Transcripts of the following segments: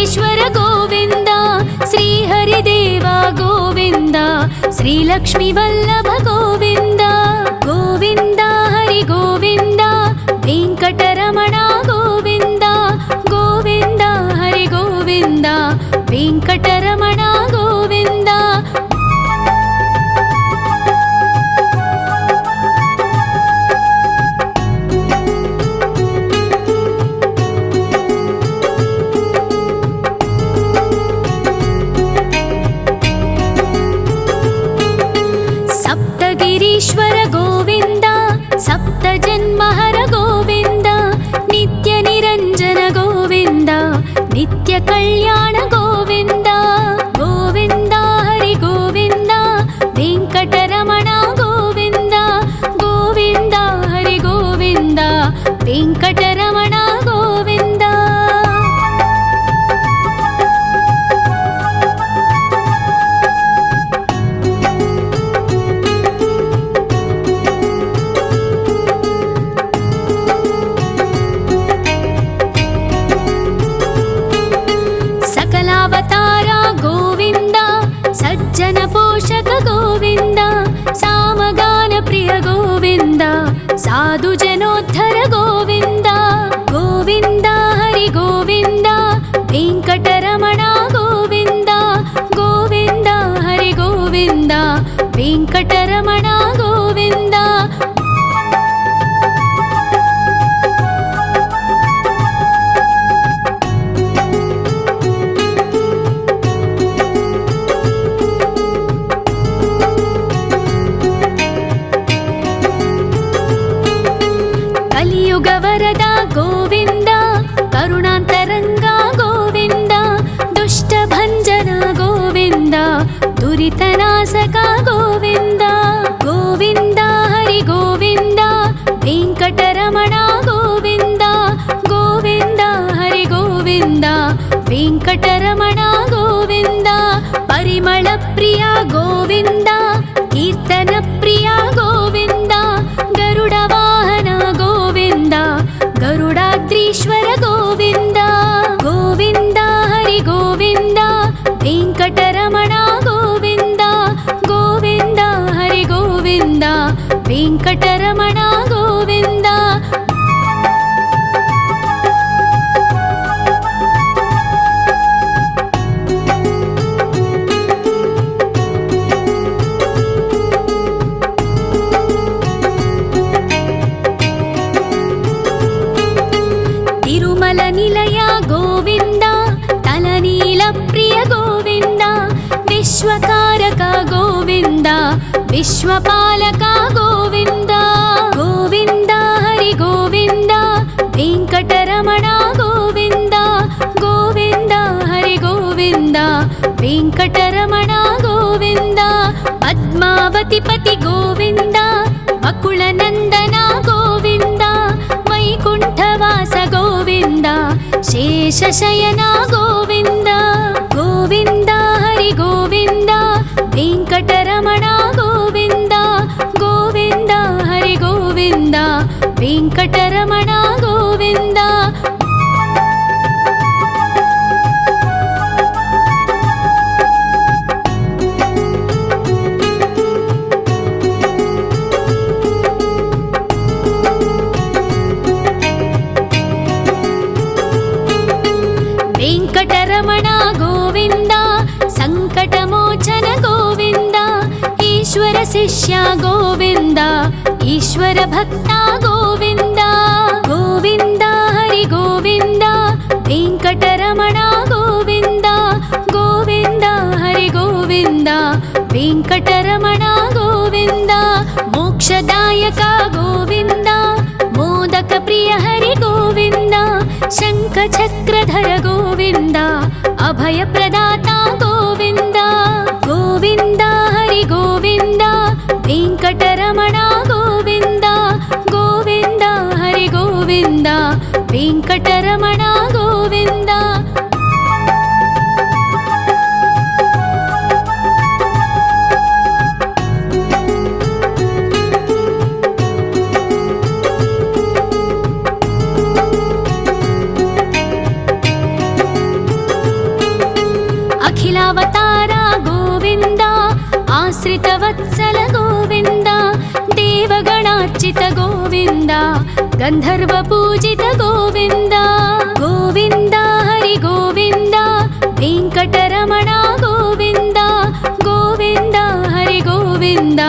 వెంకటేశ్వర గోవింద, శ్రీహరిదేవ గోవింద, శ్రీలక్ష్మీ వల్లభ గోవింద. గోవింద హరి గోవింద, వెంకటరమణ గోవింద. గోవింద హరి గోవింద, వెంకటరమణ గోవింద. సప్తగిరీశ్వర గోవింద, సప్త జన్మహర గోవింద, నిత్య నిరంజన గోవింద, నిత్య కళ్యాణ గోవింద. గోవింద హరి గోవింద, వెంకటరమణ గోవింద. గోవింద హరి గోవింద, వెంకటరమణ గోవింద. సకలావతార గోవింద, సజ్జన పోషక గోవింద, సామగాన ప్రియ గోవింద, సాధు జనోద్ధర గోవింద. గోవింద హరి గోవింద, వెంకటరమణ గోవింద. గోవింద హరి గోవింద, వెంకటరమణ గోవింద. కలియుగ వరద గోవింద, కరుణాంతరంగ గోవింద, దుష్ట భంజన గోవింద, దురితనాశక గోవింద. గోవింద హరి గోవింద, వెంకటరమణ గోవింద. గోవింద హరి గోవింద, వెంకటరమణ గోవింద. పరిమళ ప్రియ గోవింద, కీర్తన ప్రియ గోవింద, గరుడ వాహన గోవింద, గరుడాద్రీశ్వర గోవింద. గోవింద హరి గోవింద, వెంకటరమణ గోవింద. గోవింద హరి గోవింద, వెంకటరమణ గోవింద. తిరుమల నిలయ గోవింద, తలనీల ప్రియ గోవింద, విశ్వకారక గోవింద, విశ్వపాలక గోవింద. గోవింద హరి గోవింద, వెంకటరమణ గోవింద. గోవింద హరి గోవింద, వెంకటరమణ గోవింద. పద్మావతి పతి గోవింద, అకుల నందన గోవింద, వైకుంఠవాస గోవింద, శేషశయన గోవింద. గోవింద హరి గోవింద, వెంకటరమణ గోవింద. గోవింద హరి గోవింద, వెంకటరమణ గోవింద. వెంకటరమణ గోవింద, సంకటమోచన గోవింద, ఈశ్వర శిష్య గోవింద, ఈశ్వర భక్త గోవింద. గోవింద హరి గోవింద, వెంకటరమణ గోవింద. గోవింద హరి గోవింద, వెంకటరమణ గోవింద. మోక్షదాయక గోవింద, మోదక ప్రియ హరి గోవింద, శంఖ చక్రధర గోవింద, అభయ ప్రదాత గోవింద. గోవింద హరి గోవింద, వెంకటరమణ గోవింద. గోవింద హరి గోవింద, వెంకటరమణ గోవింద. आश्रितवत्सल गोविन्द देवगणार्चित गोविन्द गन्धर्वपूजित गोविन्द गोविन्द हरि गोविन्द वेङ्कटरमण गोविन्द गोविन्द हरि गोविन्द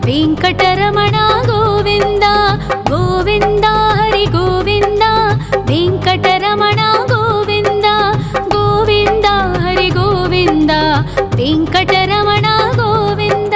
वेङ्कटरमण गोविन्द गोविन्द हरि गोविन्द वेङ्कटरमण गोविन्द गोविन्द हरि गोविन्द वेङ्कटरमण गोविन्द।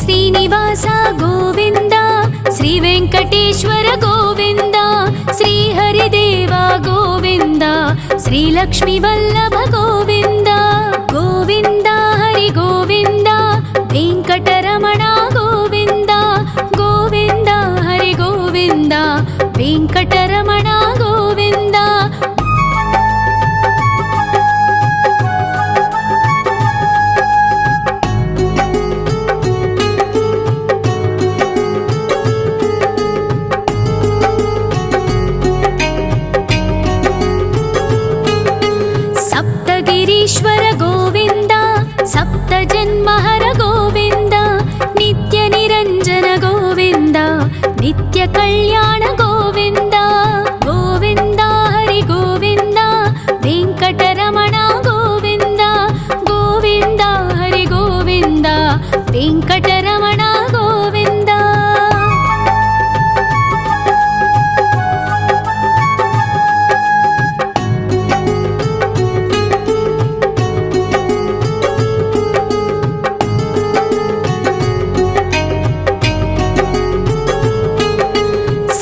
श्रीनिवास गोविन्द श्री वेङ्कटेश्वर गोविन्द श्री हरिदेव गोविन्द श्री लक्ष्मीवल्लभ गोविन्द गोविन्द हरि गोविन्द वेङ्कटरमण गोविन्द गोविन्द हरि गोविन्द वेङ्कटरमण गोविन्द। गिरीश्वर गोविन्द सप्तजन्महर गोविन्द नित्यनिरञ्जन गोविन्द नित्यकल्याण गोविन्द गोविन्द हरि गोविन्द वेङ्कटरमण गोविन्द गोविन्द हरि गोविन्द वेङ्कटरमण गोविन्द।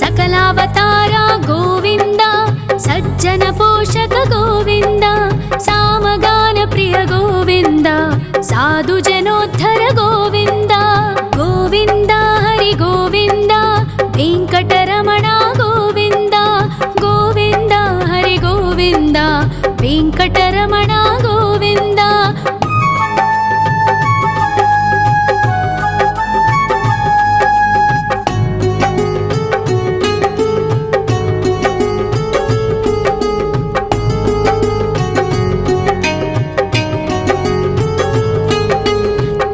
सकलावतार गोविन्द सज्जन पोषक गोविन्द सामगान प्रिय गोविन्द साधु जनोद्धर गोविन्द गोविन्द हरि गोविन्द वेङ्कटरमण गोविन्द गोविन्द हरि गोविन्द वेङ्कटरमण गोविन्द।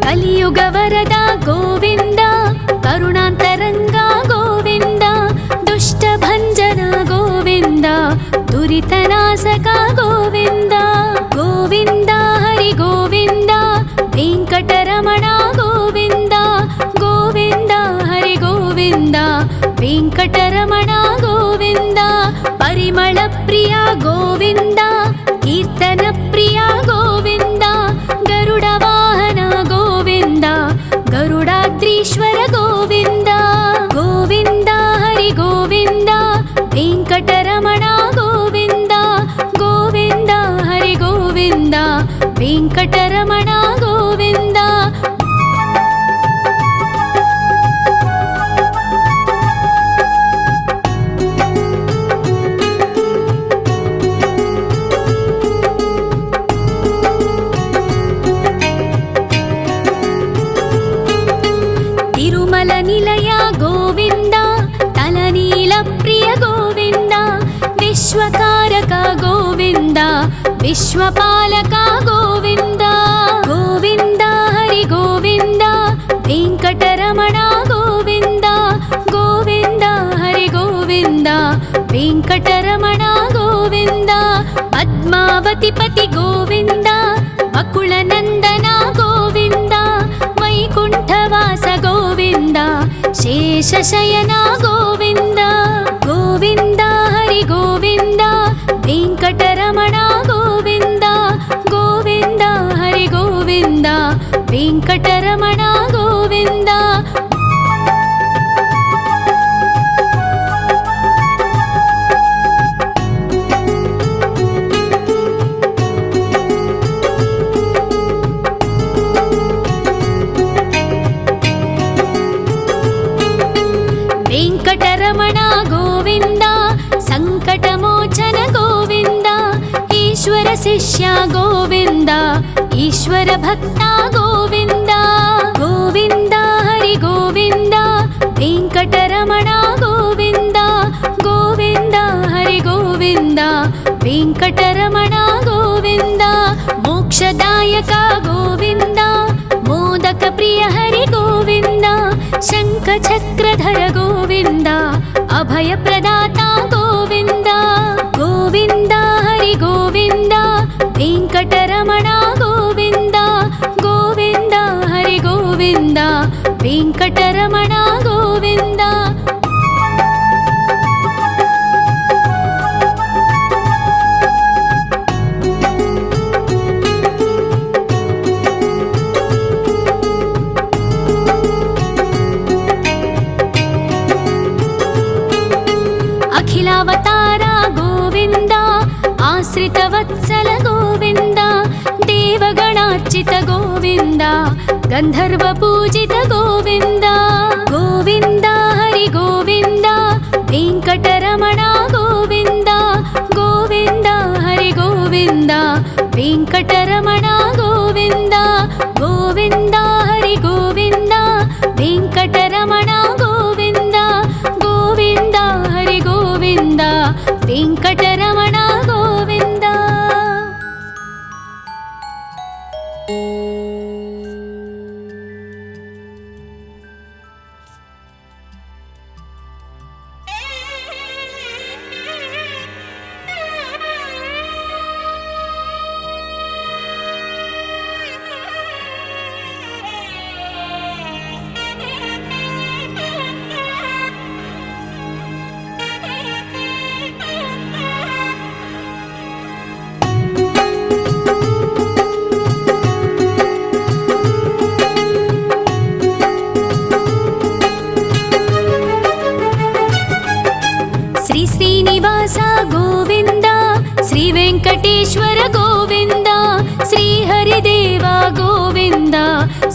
कलियुग वरद गोविन्द करुणान्तरङ्ग गोविन्द दुष्टभञ्जन गोविन्द दुरितनाशक गोविन्द गोविन्द हरि गोविन्द वेङ्कटरमण गोविन्द गोविन्द हरि गोविन्द वेङ्कटरमण गोविन्द। परिमल प्रिय गोविन्द कीर्तन प्रिय गोविन्द गरुड वाहन गोविन्द गरुडाद्रीश्वर गोविन्द गोविन्द हरि गोविन्द वेङ्कटरमण गोविन्द गोविन्द हरि गोविन्द वेङ्कटरमण गोविन्द। तिरुमल निलय गोविन्द तलनील प्रिय गोविन्द विश्वकारक गोविन्द विश्वपालक गोविन्द गोविन्द हरि गोविन्द वेङ्कटरमण गोविन्द गोविन्द हरि गोविन्द वेङ्कटरमण गोविन्द। पद्मावति पति गोविन्द बकुलनन्दन गोविन्द वैकुण्ठवास गोविन्द शेषशयन गोविन्द गोविन्द हरि गोविन्द वेङ्कटरमण गोविन्द गोविन्द हरि गोविन्द वेङ्कटरमण गोविन्द। వెంకటరమణ గోవింద సంకటమోచన గోవింద ఈశ్వర శిష్య గోవింద ఈశ్వర భక్త గోవింద గోవింద హరి గోవింద వెంకటరమణ గోవింద గోవింద హరి గోవింద వెంకటరమణ గోవింద మోక్షదాయక గోవింద మోదక ప్రియ హరి గోవింద శంఖ చక్రధర గోవింద అభయ ప్రదాత గోవింద గోవింద హరి గోవింద వెంకటరమణ గోవింద గోవింద హరి గోవింద వెంకటరమణ గోవింద అఖిలావతార గోవింద ఆశ్రితవత్సల గోవింద దేవగణార్చిత గోవింద గంధర్వ పూజిత గోవింద గోవింద హరి గోవింద వెంకటరమణ గోవింద గోవింద హరి గోవింద వెంకటరమణ గోవింద గోవింద హరి గోవింద వెంకటరమణ గోవింద గోవింద హరి గోవింద వెంకటరమణ గోవింద శ్రీ శ్రీనివాస గోవింద శ్రీ వెంకటేశ్వర గోవింద శ్రీ హరిదేవ గోవింద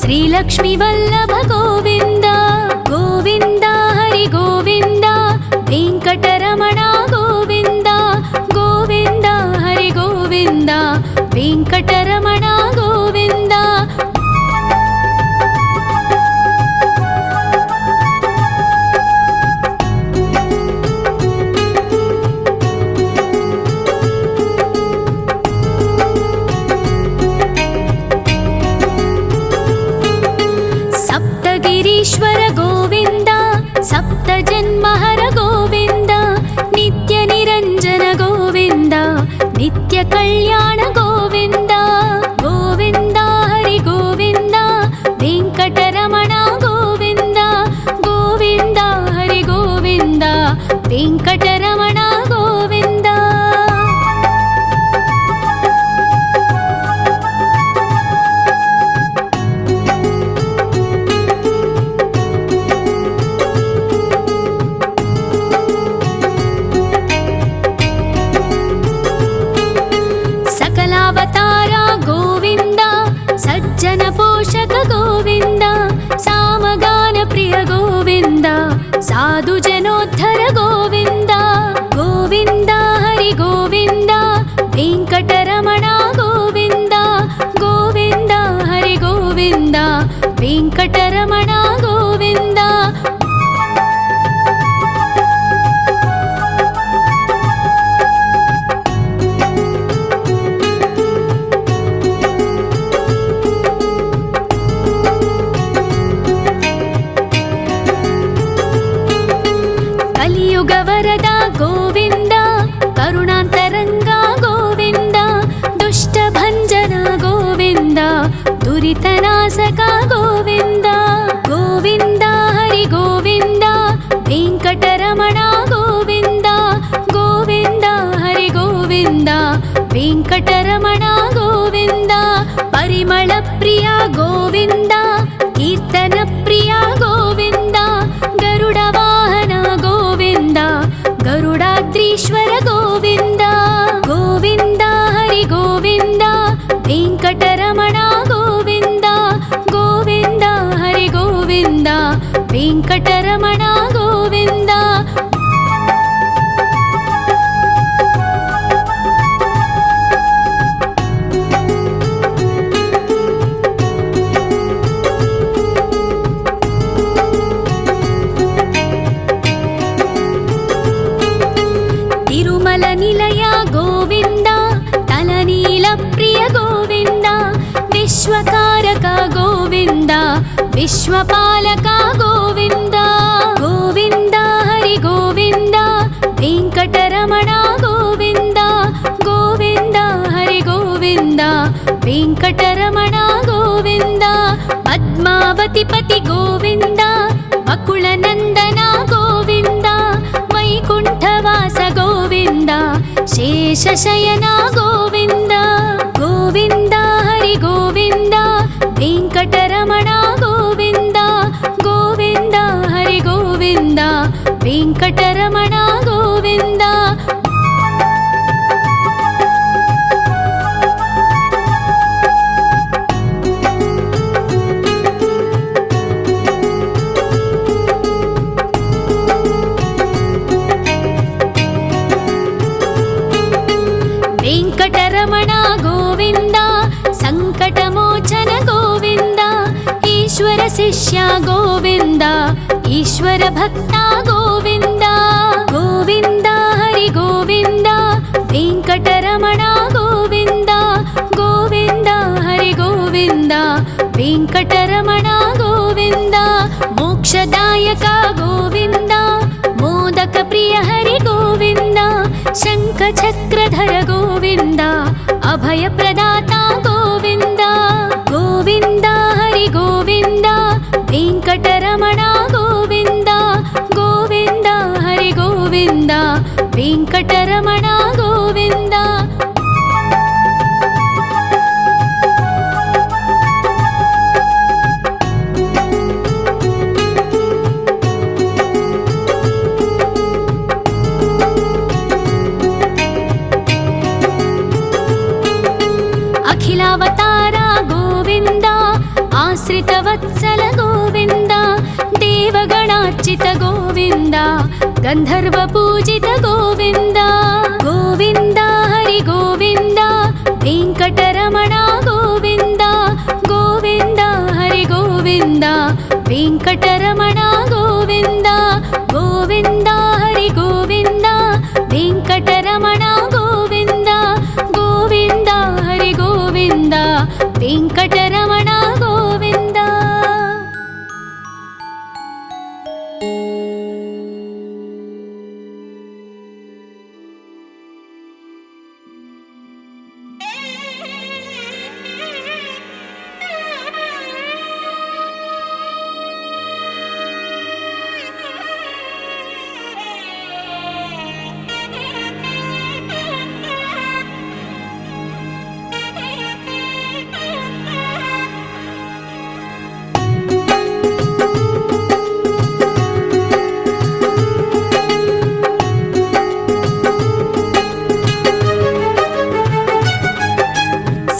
శ్రీ లక్ష్మీ వల్లభ గోవింద గోవింద హరి గోవింద వెంకటరమణ గోవింద గోవింద హరి గోవింద వెంకటరమణ గోవింద సప్తగిరీశ్వర గోవింద సప్త జన్మహర గోవింద నిత్య నిరంజన గోవింద నిత్య కళ్యాణ గోవింద గోవింద హరి గోవింద వెంకటరమణ గోవింద గోవింద హరి గోవింద వెంకటరమణ గోవింద సకలావతార గోవింద సజ్జన పోషక గోవింద సామగాన ప్రియ గోవింద సాధు జనోద్ధర గోవింద గోవింద హరి గోవింద వెంకటరమణ గోవింద గోవింద హరి గోవింద వెంకటరమణ గోవింద కలియుగ వరద గోవింద కరుణాంతరంగ గోవింద దుష్ట భంజన గోవింద దురితనాశక గోవింద గోవింద హరి గోవింద వెంకటరమణ గోవింద గోవింద హరి గోవింద వెంకటరమణ గోవింద పరిమళ ప్రియ గోవింద కీర్తన ప్రియ గోవింద గరుడ వాహన గోవింద గరుడాద్రీశ్వర గోవింద గోవింద హరి గోవింద వెంకటరమణ గోవింద గోవింద विश्वपालका गोविन्द गोविन्द हरि गोविन्द वेङ्कटरमणा गोविन्द गोविन्द हरि गोविन्द वेङ्कटरमणा गोविन्द पद्मावतिपति गोविन्द बकुलनन्दना गोविन्द वैकुण्ठवास गोविन्द शेषशयना गोविन्द गोविन्द हरि गोविन्द वेङ्कटरमणा गोविन्द गोविन्द हरि गोविन्द वेङ्कटरमणा गोविन्द वेङ्कटरमणा गोविन्द सङ्कटमोचन गोविन्द ईश्वर शिष्या गोविन्द ईश्वर भक्ता गोविन्द गोविन्द हरि गोविन्द वेङ्कटरमणा गोविन्द गोविन्द हरि गोविन्द वेङ्कटरमणा गोविन्द मोक्षदायक गोविन्द मोदक प्रिय हरि गोविन्द शङ्खचक्रधर गोविन्द अभयप्रदाता गोविन्द गोविन्द हरि गोविन्द वेङ्कटरमणा गोविन्द गोविन्द हरि गोविन्द वेङ्कटरमणा गोविन्द अखिलावतारा गोविन्द आश्रितवत्सल गोविन्द देवगणार्चित गोविन्द गन्धर्वपूजित गोविन्द गोविन्द हरि गोविन्द वेङ्कटरमणा गोविन्द गोविन्द हरि गोविन्द वेङ्कटरमणा गोविन्द गोविन्द हरि गोविन्द वेङ्कटरमणा गोविन्द गोविन्द हरि गोविन्द वेङ्कटरमणा गोविन्द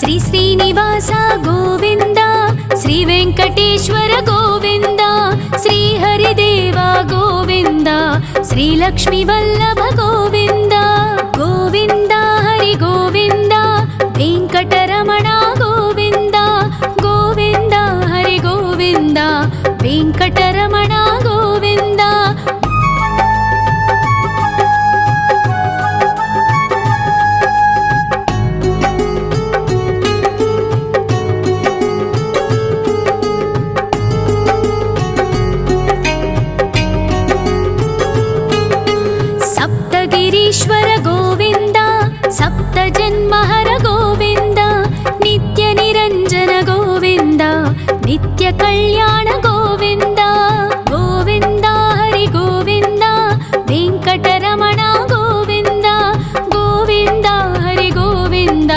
श्री श्रीनिवास गोविन्द श्री वेङ्कटेश्वर गोविन्द श्री हरिदेव गोविन्द श्री लक्ष्मीवल्लभ गोविन्द गोविन्द हरि गोविन्द वेङ्कटरमणा गोविन्द गोविन्द हरि गोविन्द वेङ्कटरमणा गोविन्द सप्तगिरीश्वर गोविन्द सप्तजन्महर गोविन्द नित्यनिरञ्जन गोविन्द नित्यकल्याण गोविन्द गोविन्द हरि गोविन्द वेङ्कटरमणा गोविन्द गोविन्द हरि गोविन्द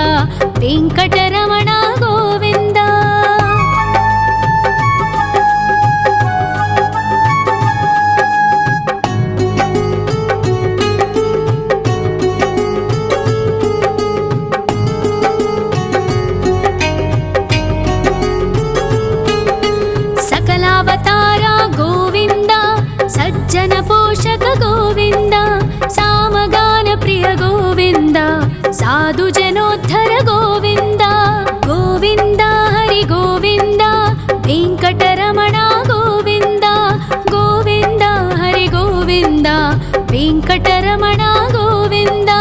वेङ्कटरमणा गोविन्द सकलावतारा गोविन्द सज्जन पोषक गोविन्द सामगान प्रिय गोविन्द साधु जनोद्धर गोविन्द गोविन्द हरि गोविन्द वेङ्कटरमणा गोविन्द गोविन्द हरि गोविन्द वेङ्कटरमणा गोविन्द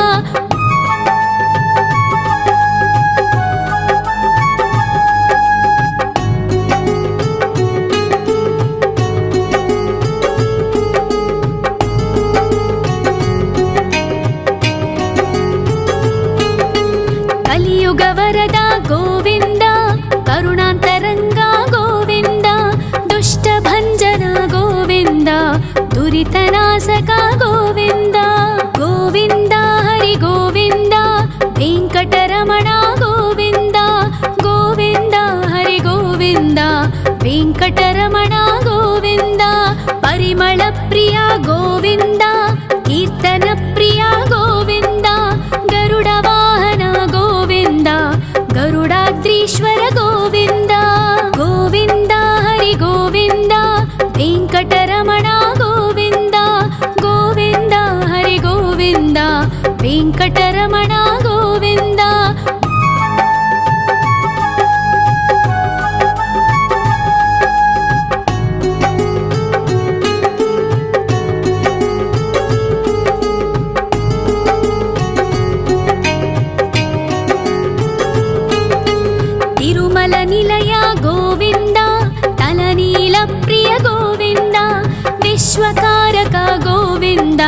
विश्वकारक गोविन्द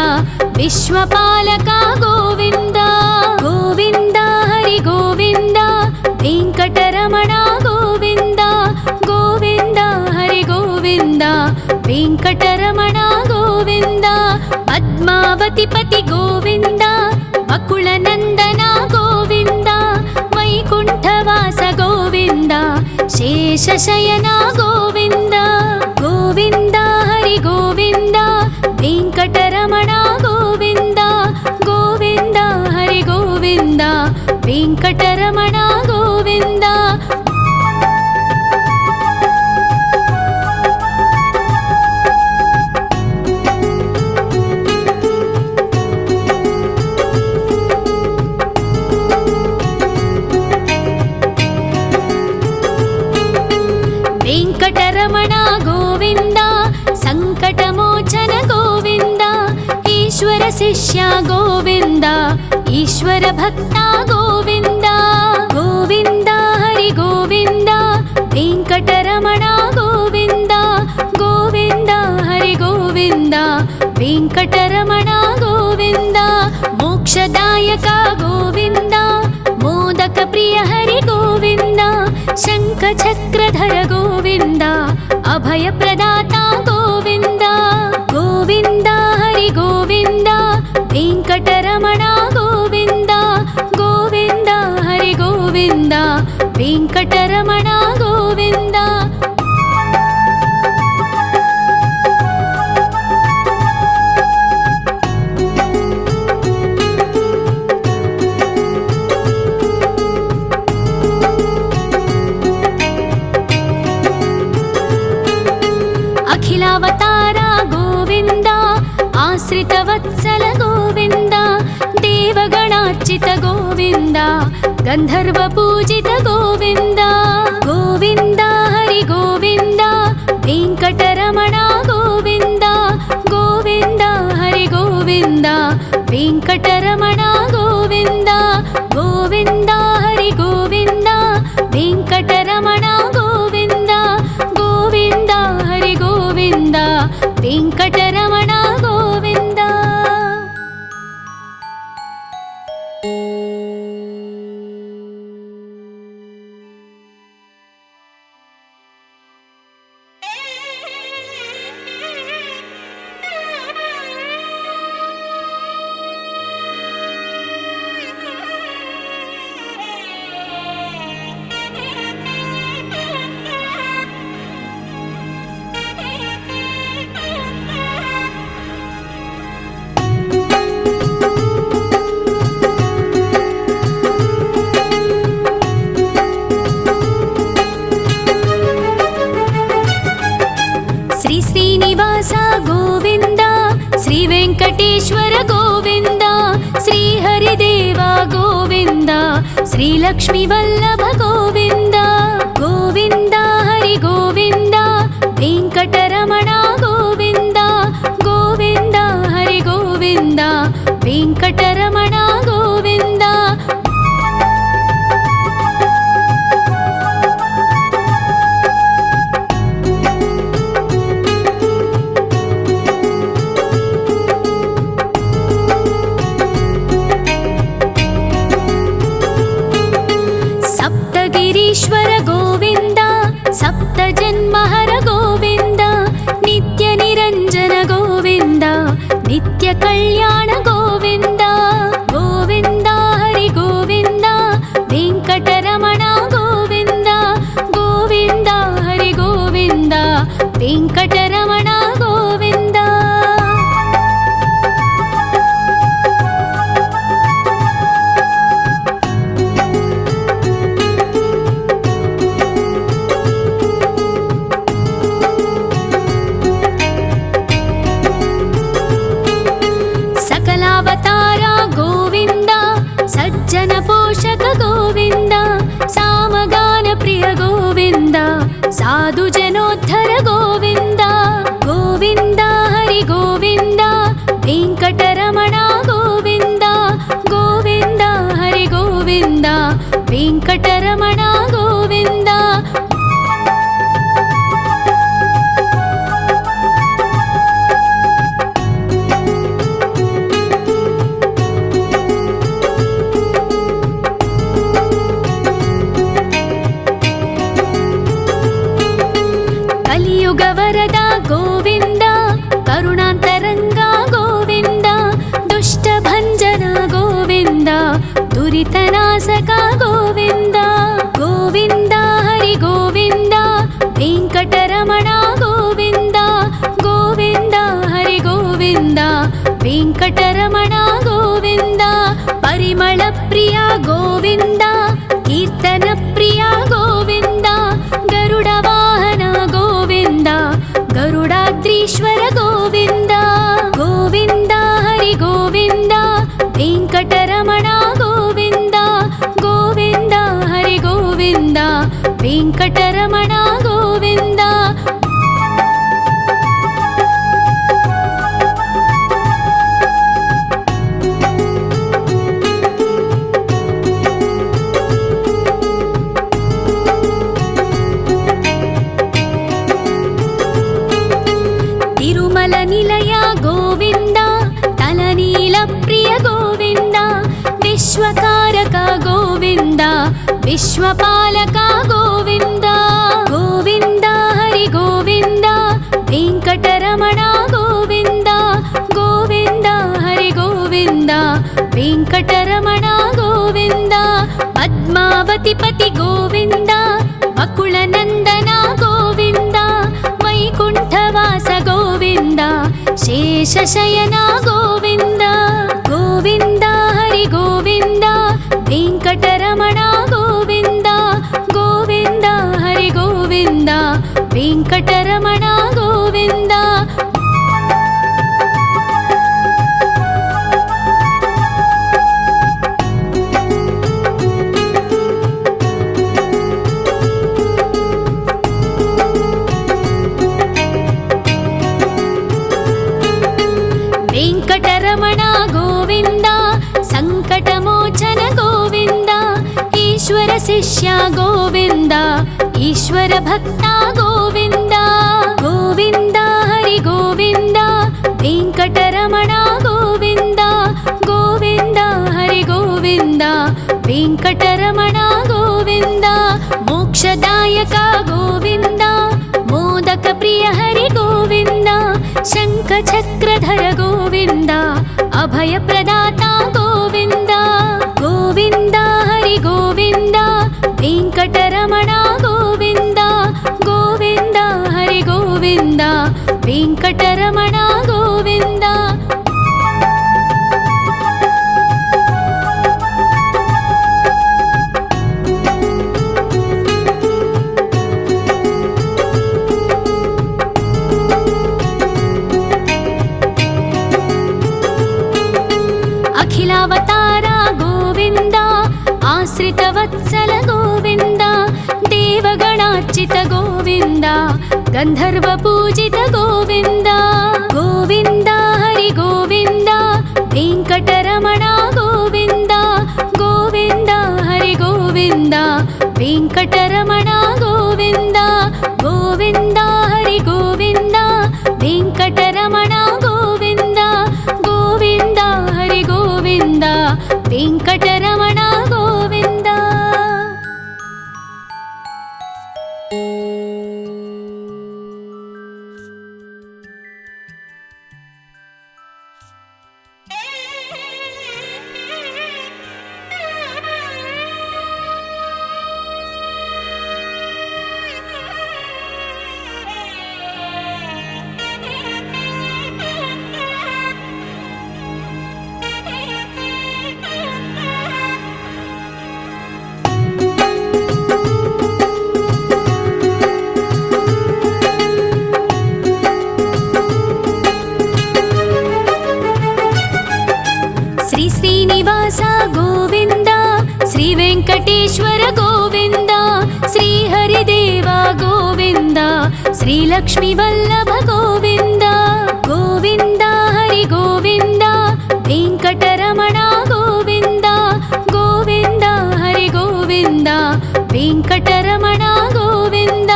विश्वपालक गोविन्द गोविन्द हरि गोविन्द वेङ्कटरमण गोविन्द गोविन्द हरि गोविन्द वेङ्कटरमण गोविन्द पद्मावतिपति गोविन्द वकुलनन्दन गोविन्द वैकुण्ठवास गोविन्द शेषशयन गोविन्द गोविन्द हरि गोविन्द वेङ्कटरमण गोविन्द गोविन्द हरि गोविन्द वेङ्कटरमण गोविन्द वेङ्कटरमण गोविन्द सङ्कटमोचन गोविन्द ईश्वर शिष्य गोविन्द ईश्वर भक्त गोविन्द गोविन्द हरि गोविन्द वेङ्कटरमण गोविन्द गोविन्द हरि गोविन्द वेङ्कटरमण गोविन्द मोक्षदायक गोविन्द मोदक प्रिय हरि गोविन्द शङ्खचक्रधर गोविन्द अभयप्रदाता गोविन्द गोविन्द हरि गोविन्द वेङ्कटरमण गोविन्द गोविन्द हरि गोविन्द वेङ्कटरमण गोविन्द अखिलावतार गोविन्द आश्रितवत्सल गोविन्द देवगणार्चित गोविन्द गन्धर्वपूजित गोविन्द गोविन्द हरि गोविन्द वेङ्कटरमण गोविन्द गोविन्द हरि गोविन्द वेङ्कटरमण गोविन्द गोविन्द हरि गोविन्द वेङ्कटरमण गोविन्द गोविन्द हरि गोविन्द वेङ्कटरमण गोविन्द श्री श्रीनिवास गोविन्द श्री वेङ्कटेश्वर गोविन्द श्री हरिदेव गोविन्द श्री लक्ष्मीवल्लभ गोविन्द गोविन्द हरि गोविन्द वेङ्कटरमण गोविन्द गोविन्द हरि गोविन्द वेङ्कटरमण गोविन्द सप्तगिरीश्वर गोविन्द सप्तजन्महर गोविन्द नित्यनिरञ्जन गोविन्द नित्यकल्याण गोविन्द गोविन्द हरि गोविन्द वेङ्कटरमण गोविन्द गोविन्द हरि गोविन्द वेङ्कटरमण गोविन्द सकला ವೆಂಕಟರಮಣ ಗೋವಿಂದ. ಪರಿಮಳ ಪ್ರಿಯ ಗೋವಿಂದ, ಕೀರ್ತನ ಪ್ರಿಯ ಗೋವಿಂದ. ಗರುಡ ವಾಹನ ಗೋವಿಂದ, ಗರುಡಾದ್ರೀಶ್ವರ ಗೋವಿಂದ. ಗೋವಿಂದ ಹರಿ ಗೋವಿಂದ, ವೆಂಕಟರಮಣ ಗೋವಿಂದ. ಗೋವಿಂದ ಹರಿ ಗೋವಿಂದ, ವೆಂಕಟರಮಣ ಗೋವಿಂದ. ತಿರುಮಲ ನಿಲಯ ಗೋವಿಂದ, ತಲನೀಲ ಪ್ರಿಯ ಗೋವಿಂದ. ವಿಶ್ವಕಾರಕ ಗೋವಿಂದ, ವಿಶ್ವಪಾಲಕ ಗೋವಿಂದ. ಗೋವಿಂದ ಹರಿ ಗೋವಿಂದ, ವೆಂಕಟರಮಣ ಗೋವಿಂದ. ಗೋವಿಂದ ಹರಿ ಗೋವಿಂದ, ವೆಂಕಟರಮಣ ಗೋವಿಂದ. ಪದ್ಮಾವತಿ ಪತಿ ಗೋವಿಂದ, ಅಕುಳ ನಂದನ ಗೋವಿಂದ. ವೈಕುಂಠವಾಸ ಗೋವಿಂದ, ಶೇಷಶಯನ ಗೋವಿಂದ. ಗೋವಿಂದ ಹರಿ ಗೋವಿಂದ, ವೆಂಕಟರಮಣ ಗೋವಿಂದ. ಗೋವಿಂದ ಹರಿ ಗೋವಿಂದ, ವೆಂಕಟರಮಣ ಗೋವಿಂದ. ವೆಂಕಟರಮಣ ಗೋವಿಂದ, ಸಂಕಟಮೋಚನ ಗೋವಿಂದ. ಈಶ್ವರ ಶಿಷ್ಯ ಗೋವಿಂದ, ಈಶ್ವರ ಭಕ್ತ ಗೋವಿಂದ. ಗೋವಿಂದ ಹರಿ ಗೋವಿಂದ, ವೆಂಕಟರಮಣ ಗೋವಿಂದ. ಗೋವಿಂದ ಹರಿ ಗೋವಿಂದ, ವೆಂಕಟರಮಣ ಗೋವಿಂದ. ಮೋಕ್ಷದಾಯಕ ಗೋವಿಂದ, ಮೋದಕ ಪ್ರಿಯ ಹರಿ ಗೋವಿಂದ. ಶಂಖ ಚಕ್ರಧರ ಗೋವಿಂದ, ಅಭಯ ಪ್ರದಾತ ಗೋವಿಂದ. ಗೋವಿಂದ ಹರಿ ಗೋವಿಂದ, ವೆಂಕಟರಮಣ ಗೋವಿಂದ. ಗೋವಿಂದ ಹರಿ ಗೋವಿಂದ, ವೆಂಕಟರಮಣ ಗೋವಿಂದ. ಅಖಿಲಾವತಾರ ಗೋವಿಂದ, ಆಶ್ರಿತ ವತ್ಸಲ ಗೋವಿಂದ. ದೇವಗಣಾರ್ಚಿತ ಗೋವಿಂದ, ಗಂಧರ್ವ ಪೂಜಿತ ಗೋವಿಂದ. ಗೋವಿಂದ ಹರಿ ಗೋವಿಂದ, ವೆಂಕಟರಮಣ ಗೋವಿಂದ. ಗೋವಿಂದ ಹರಿ ಗೋವಿಂದ, ವೆಂಕಟರಮಣ ಗೋವಿಂದ. ಗೋವಿಂದ ಹರಿ ಗೋವಿಂದ, ವೆಂಕಟರಮಣ ಗೋವಿಂದ. ಗೋವಿಂದ ಹರಿ ಗೋವಿಂದ, ವೆಂಕಟರಮಣ ಗೋವಿಂದ. ಶ್ರೀ ಶ್ರೀನಿವಾಸ ಗೋವಿಂದ, ಶ್ರೀ ವೆಂಕಟೇಶ್ವರ ಗೋವಿಂದ. ಶ್ರೀ ಹರಿದೇವ ಗೋವಿಂದ, ಶ್ರೀ ಲಕ್ಷ್ಮೀ ವಲ್ಲಭ ಗೋವಿಂದ. ಗೋವಿಂದ ಹರಿ ಗೋವಿಂದ, ವೆಂಕಟರಮಣ ಗೋವಿಂದ. ಗೋವಿಂದ ಹರಿ ಗೋವಿಂದ, ವೆಂಕಟರಮಣ ಗೋವಿಂದ.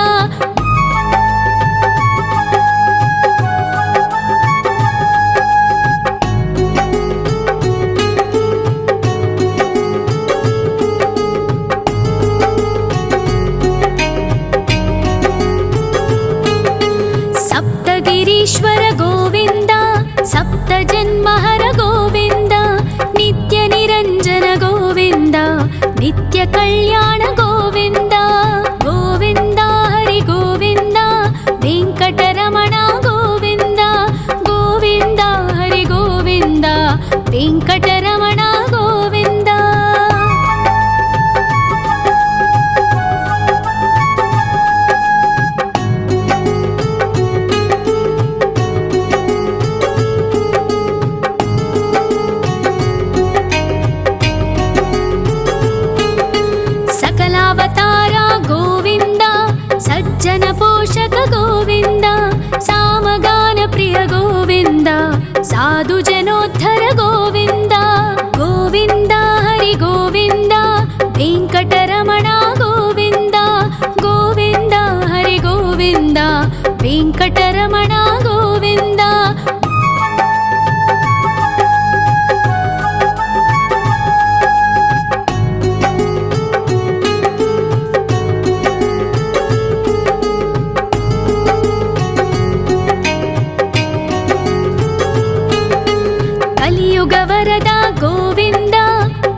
కలియుగ వరద గోవింద,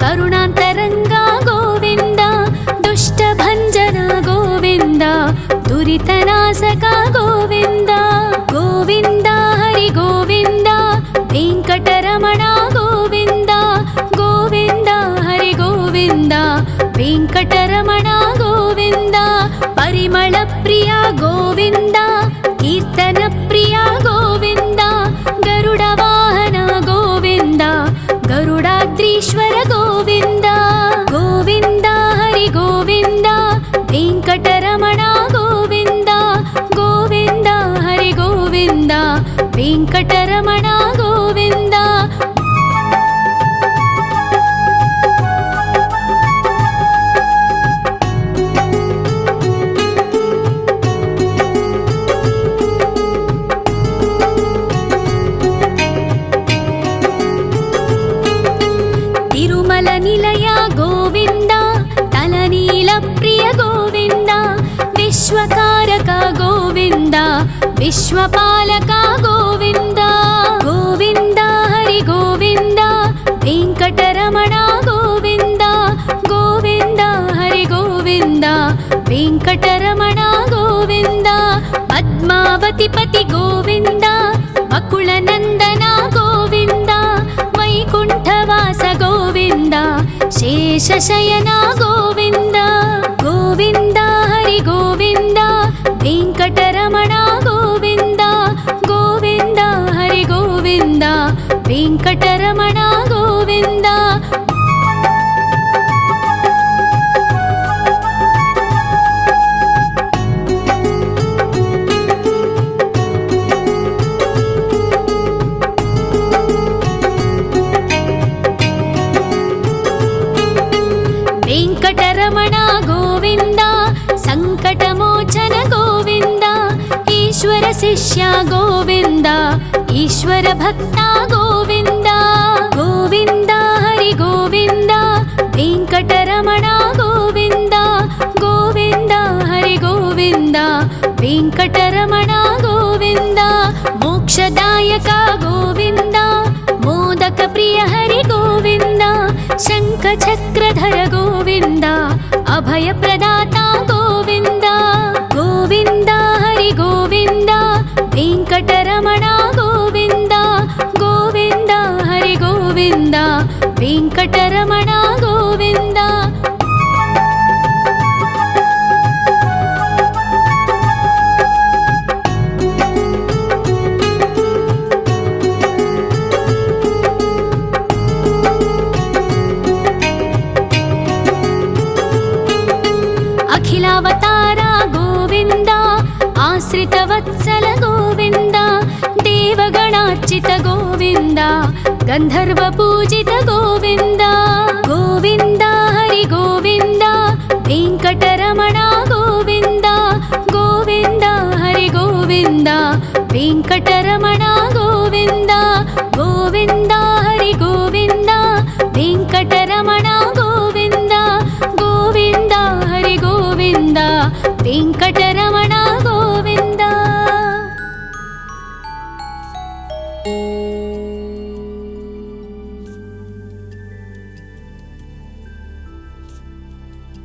కరుణాంతరంగ గోవింద, దుష్ట భంజన గోవింద, దురితనాశక గోవింద. గోవింద హరి గోవింద, వెంకటరమణ గోవింద, గోవింద హరి గోవింద, వెంకటరమణ గోవింద. పరిమళ ప్రియ గోవింద, కీర్తన ప్రియ గోవింద, గరుడ వాహన గోవింద, గరుడాద్రీశ్వర గోవింద. గోవింద హరి గోవింద, వెంకటరమణ గోవింద, గోవింద హరి గోవింద, వెంకటరమణ గోవింద. తిరుమల నిలయ గోవింద, తలనీల ప్రియ గోవింద, విశ్వకారక గోవింద, విశ్వపాలక గోవింద. గోవింద హరి గోవింద, వెంకటరమణ గోవింద, గోవింద హరి గోవింద, వెంకటరమణ గోవింద. పద్మావతి పతి గోవింద, అకుల నందన గోవింద, వైకుంఠవాస గోవింద, శేషశయన గోవింద. గోవింద హరి గోవింద, వెంకటరమణ గోవింద, గోవింద హరి గోవింద, వెంకటరమణ గోవింద. వెంకటరమణ గోవింద, సంకటమోచన గోవింద, ఈశ్వర శిష్య గోవింద, ఈశ్వర భక్త గోవింద. గోవింద హరి గోవింద, వెంకటరమణ గోవింద, గోవింద హరి గోవింద, వెంకటరమణ గోవింద. మోక్షదాయక గోవింద, మోదక ప్రియ హరి గోవింద, శంఖ చక్రధర గోవింద, అభయ ప్రదాత గోవింద. గోవింద హరి గోవింద, వెంకటరమణ గోవింద, గోవింద హరి గోవింద, వెంకటరమణ గోవింద. అఖిలావతార గోవింద, ఆశ్రిత వత్సల గోవింద, దేవగణార్చిత గోవింద, గంధర్వ పూజిత గోవింద. గోవింద హరి గోవింద, వెంకటరమణ